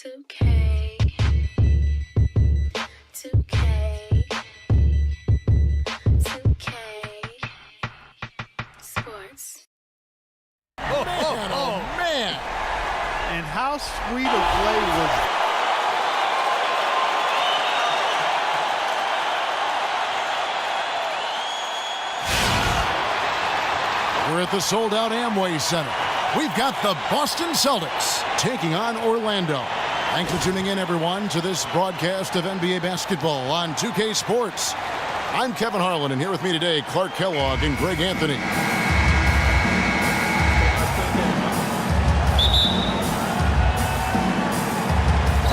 2K, 2K, 2K, Sports. Oh, man. And how sweet a play was it? We're at the sold-out Amway Center. We've got the Boston Celtics taking on Orlando. Thanks for tuning in, everyone, to this broadcast of NBA basketball on 2K Sports. I'm Kevin Harlan, and here with me today, Clark Kellogg and Greg Anthony.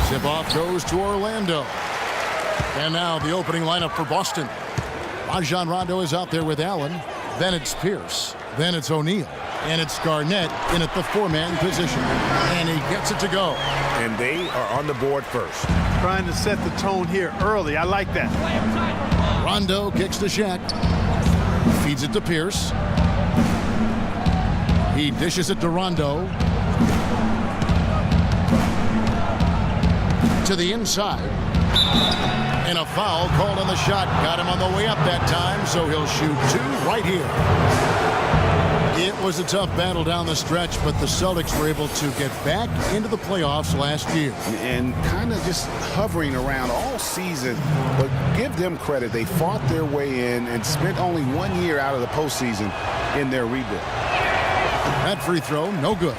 Tip-off goes to Orlando. And now the opening lineup for Boston. Rajon Rondo is out there with Allen. Then it's Pierce. Then it's O'Neal. And it's Garnett in at the four-man position. And he gets it to go. And they are on the board first. Trying to set the tone here early. I like that. Rondo kicks to Shaq. Feeds it to Pierce. He dishes it to Rondo. To the inside. And a foul called on the shot. Got him on the way up that time, so he'll shoot two right here. It was a tough battle down the stretch, but the Celtics were able to get back into the playoffs last year. And kind of just hovering around all season, but give them credit. They fought their way in and spent only 1 year out of the postseason in their rebuild. That free throw, no good.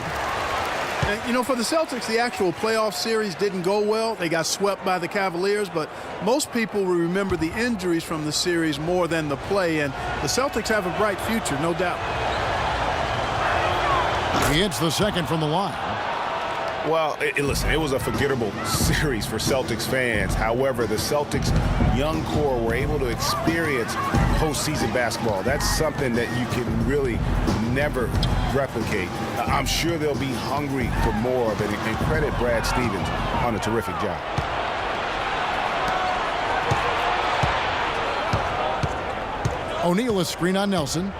And, you know, for the Celtics, the actual playoff series didn't go well. They got swept by the Cavaliers, but most people will remember the injuries from the series more than the play, and the Celtics have a bright future, no doubt. He hits the second from the line. Well, listen, it was a forgettable series for Celtics fans. However, the Celtics' young core were able to experience postseason basketball. That's something that you can really never replicate. I'm sure they'll be hungry for more of it, and credit Brad Stevens on a terrific job. O'Neal is screen on Nelson.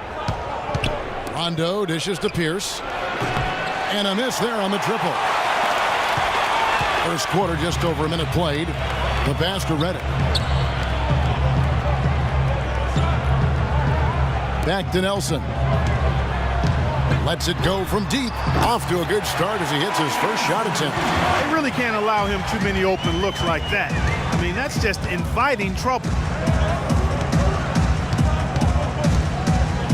Rondo dishes to Pierce. And a miss there on the triple. First quarter, just over a minute played. The pass to Reddick. Back to Nelson. Lets it go from deep. Off to a good start as he hits his first shot attempt. They really can't allow him too many open looks like that. I mean, that's just inviting trouble.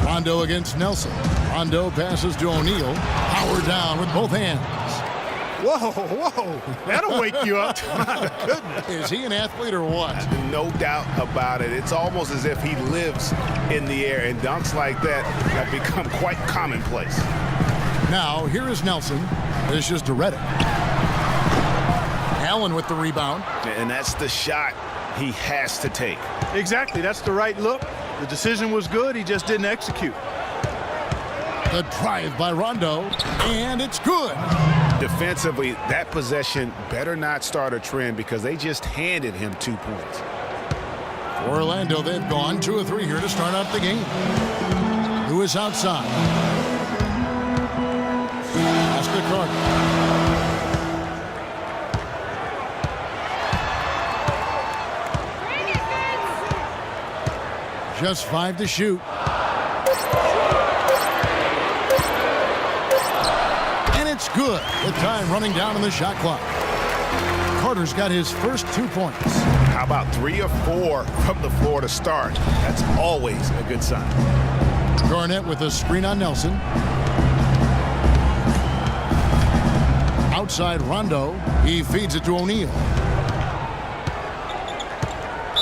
Rondo against Nelson. Rondo passes to O'Neal. Power down with both hands. Whoa. That'll wake you up. My goodness. Is he an athlete or what? No doubt about it. It's almost as if he lives in the air, and dunks like that have become quite commonplace. Now, here is Nelson. This is to Reddick. Allen with the rebound. And that's the shot he has to take. Exactly. That's the right look. The decision was good. He just didn't execute. The drive by Rondo, and it's good. Defensively, that possession better not start a trend because they just handed him 2 points. For Orlando, they've gone 2 of 3 here to start out the game. Lewis outside. Pass to Carter. Just 5 to shoot. It's good with time running down on the shot clock. Carter's got his first 2 points. How about 3 or 4 from the floor to start? That's always a good sign. Garnett with a screen on Nelson. Outside Rondo. He feeds it to O'Neal.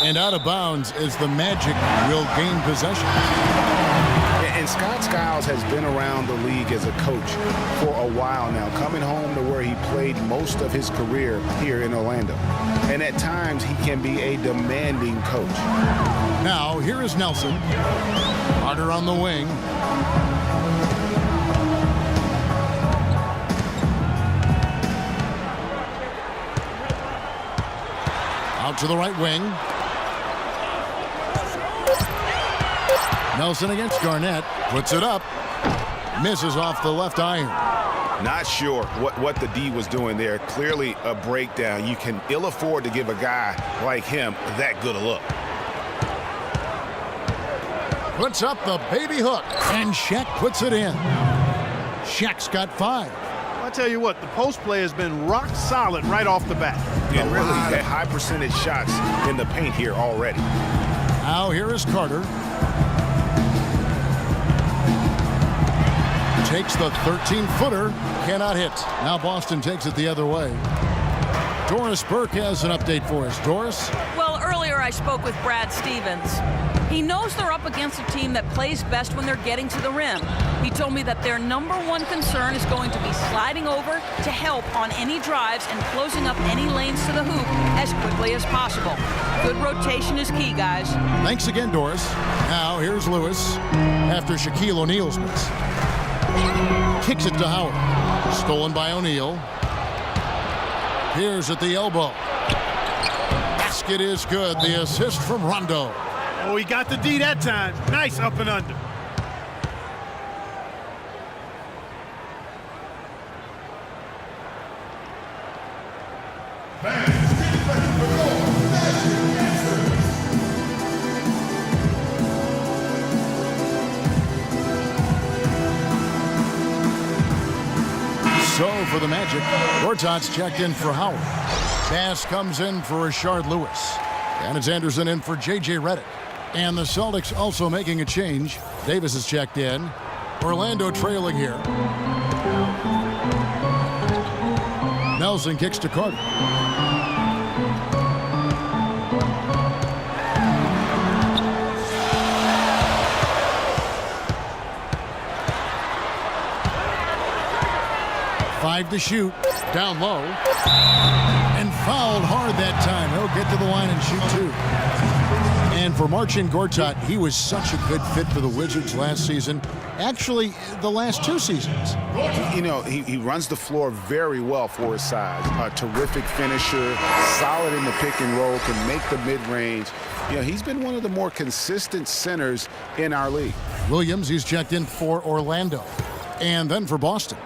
And out of bounds as the Magic will gain possession. And Scott Skiles has been around the league as a coach for a while now, coming home to where he played most of his career here in Orlando. And at times, he can be a demanding coach. Now, here is Nelson. Carter on the wing. Out to the right wing. Nelson against Garnett. Puts it up. Misses off the left iron. Not sure what the D was doing there. Clearly a breakdown. You can ill afford to give a guy like him that good a look. Puts up the baby hook, and Shaq puts it in. Shaq's got 5. I tell you what, the post play has been rock solid right off the bat. And really had high percentage shots in the paint here already. Now here is Carter. Takes the 13-footer, cannot hit. Now Boston takes it the other way. Doris Burke has an update for us. Doris? Well, earlier I spoke with Brad Stevens. He knows they're up against a team that plays best when they're getting to the rim. He told me that their #1 concern is going to be sliding over to help on any drives and closing up any lanes to the hoop as quickly as possible. Good rotation is key, guys. Thanks again, Doris. Now here's Lewis after Shaquille O'Neal's miss. Kicks it to Howard. Stolen by O'Neal. Here's at the elbow. Basket is good. The assist from Rondo. Oh, he got the D that time. Nice up and under. So for the Magic, Gortat's checked in for Howard. Bass comes in for Rashard Lewis. And it's Anderson in for J.J. Redick. And the Celtics also making a change. Davis is checked in. Orlando trailing here. Nelson kicks to Carter. Five to shoot. Down low. And fouled hard that time. He'll get to the line and shoot 2. And for Marcin Gortat, he was such a good fit for the Wizards last season. Actually, the last 2 seasons. You know, he runs the floor very well for his size. A terrific finisher, solid in the pick and roll, can make the mid-range. You know, he's been one of the more consistent centers in our league. Williams, he's checked in for Orlando. And then for Boston,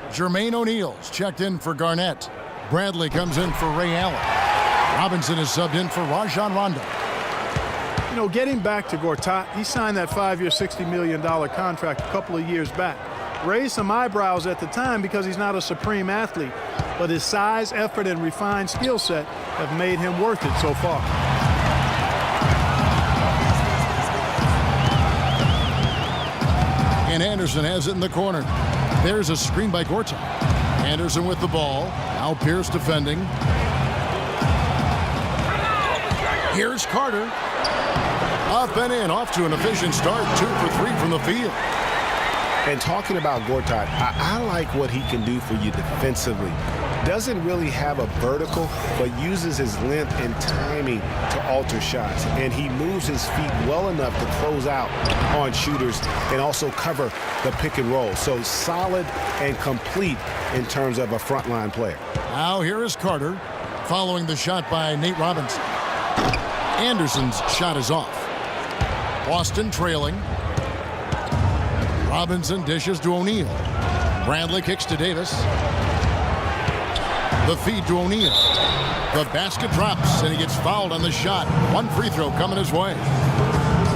Jermaine O'Neal's checked in for Garnett. Bradley comes in for Ray Allen. Robinson is subbed in for Rajon Rondo. You know, getting back to Gortat, he signed that 5-year, $60 million contract a couple of years back. Raised some eyebrows at the time because he's not a supreme athlete, but his size, effort, and refined skill set have made him worth it so far. And Anderson has it in the corner. There's a screen by Gortat. Anderson with the ball. Now Pierce defending. Here's Carter. Up and in, off to an efficient start. 2 for 3 from the field. And talking about Gortat, I like what he can do for you defensively. Doesn't really have a vertical, but uses his length and timing to alter shots. And he moves his feet well enough to close out on shooters and also cover the pick and roll. So solid and complete in terms of a frontline player. Now here is Carter following the shot by Nate Robinson. Anderson's shot is off. Boston trailing. Robinson dishes to O'Neal. Bradley kicks to Davis. The feed to O'Neal. The basket drops, and he gets fouled on the shot. 1 free throw coming his way.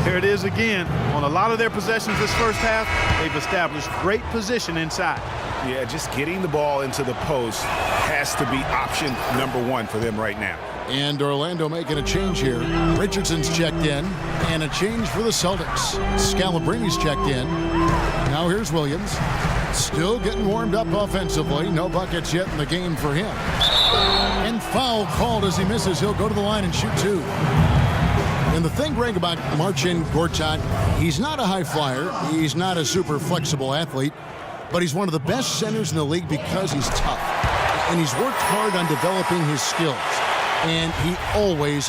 Here it is again. On a lot of their possessions this first half, they've established great position inside. Yeah, just getting the ball into the post has to be option #1 for them right now. And Orlando making a change here. Richardson's checked in, and a change for the Celtics. Scalabrini's checked in. Now here's Williams. Still getting warmed up offensively. No buckets yet in the game for him. And foul called as he misses. He'll go to the line and shoot 2. And the thing, Greg, about Marcin Gortat, he's not a high flyer. He's not a super flexible athlete. But he's one of the best centers in the league because he's tough. And he's worked hard on developing his skills. And he always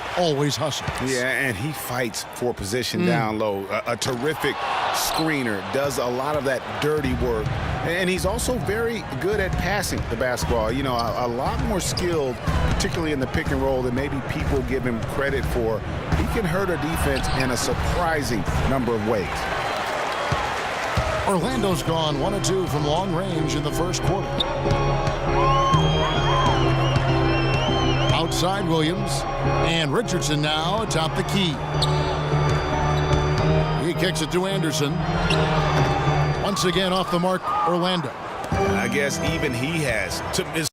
hustles. Yeah, and he fights for position down low. A terrific screener, does a lot of that dirty work. And he's also very good at passing the basketball. You know, a lot more skilled, particularly in the pick and roll, than maybe people give him credit for. He can hurt a defense in a surprising number of ways. Orlando's gone 1 of 2 from long range in the first quarter. Outside Williams, and Richardson now atop the key. He kicks it to Anderson. Once again off the mark, Orlando. I guess even he has took his